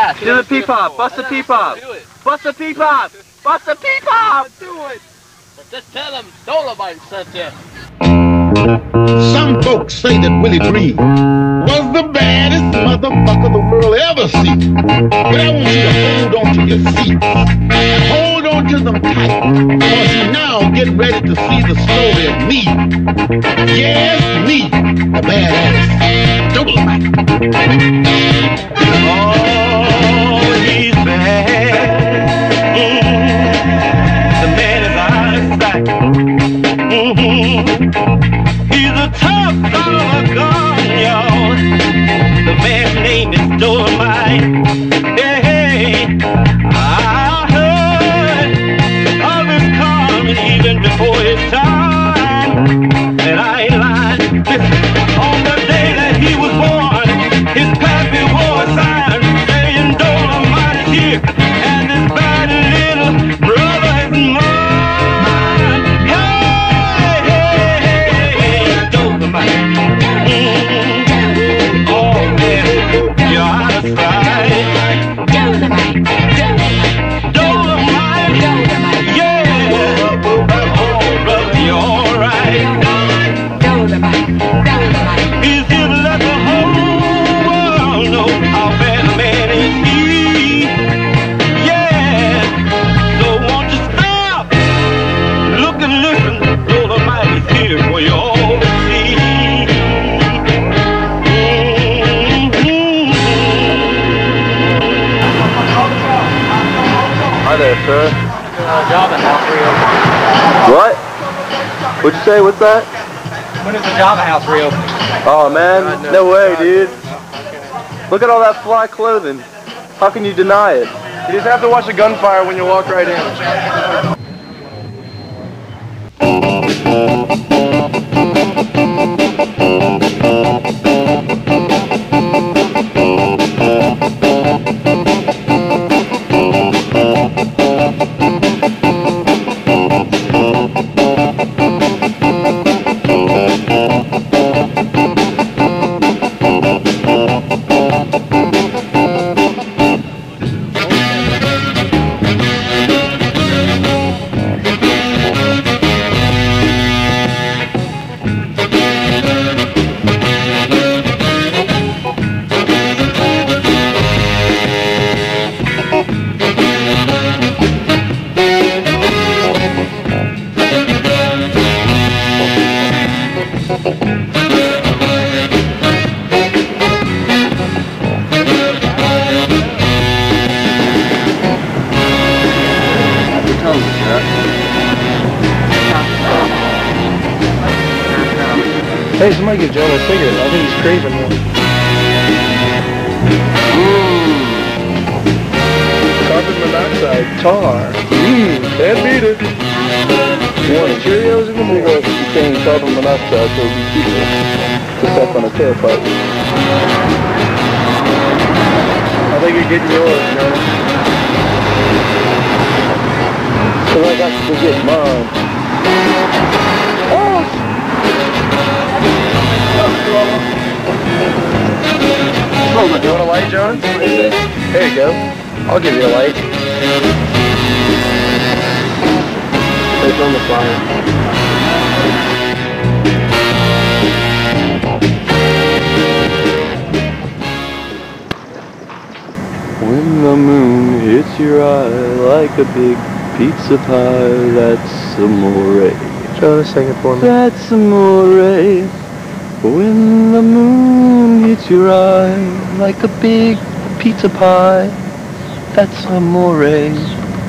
fast. Do the pee-pop. Bust the pee-pop. Bust the pee-pop. Bust the pee-pop. Do it. But just tell them Dolemite sent you. Some folks say that Willie Green was the baddest motherfucker the world ever seen. But I want you to hold on to your seats. Hold on to them tight. Because you now get ready to see the story of me. Yes, me, the badass Dolemite. Oh, he's bad. The man is out of sight. He's a tough son of a gun, y'all. The man's name is Dolemite. Hey, I heard of his coming even before his time. And I ain't lying. Listen, on the day that he was born, his pappy wore a sign saying Dolemite is here, and his bad little brother is mine. Hey, Dolemite. Oh man, you're out of sight. Dolemite. Yeah. Oh brother, you're alright. He's here to let the whole world know how bad a man is he. Yeah. So won't you stop? Look and listen. Dolemite is here for you all to see. Hi there, sir. Java house reopened. What? What'd you say? What's that? When is the Java house reopened? Oh man, no way, dude. Look at all that fly clothing. How can you deny it? You just have to watch a gunfire when you walk right in. Hey, somebody give Jonah a cigarette. I think he's craving one. Carbon monoxide, tar. Can't beat it. You want Cheerios in the morning? It contains carbon monoxide, so it'll be cheaper to step on a tailpipe. I think you're getting yours, Jonah. So I got to get mine. Oh! You want a light, John? There you go. I'll give you a light. It's on the fire. When the moon hits your eye like a big pizza pie, that's amore. Jonah, sing it for me. That's amore. When the moon hits your eye like a big pizza pie, that's amore,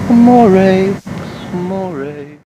amore, amore.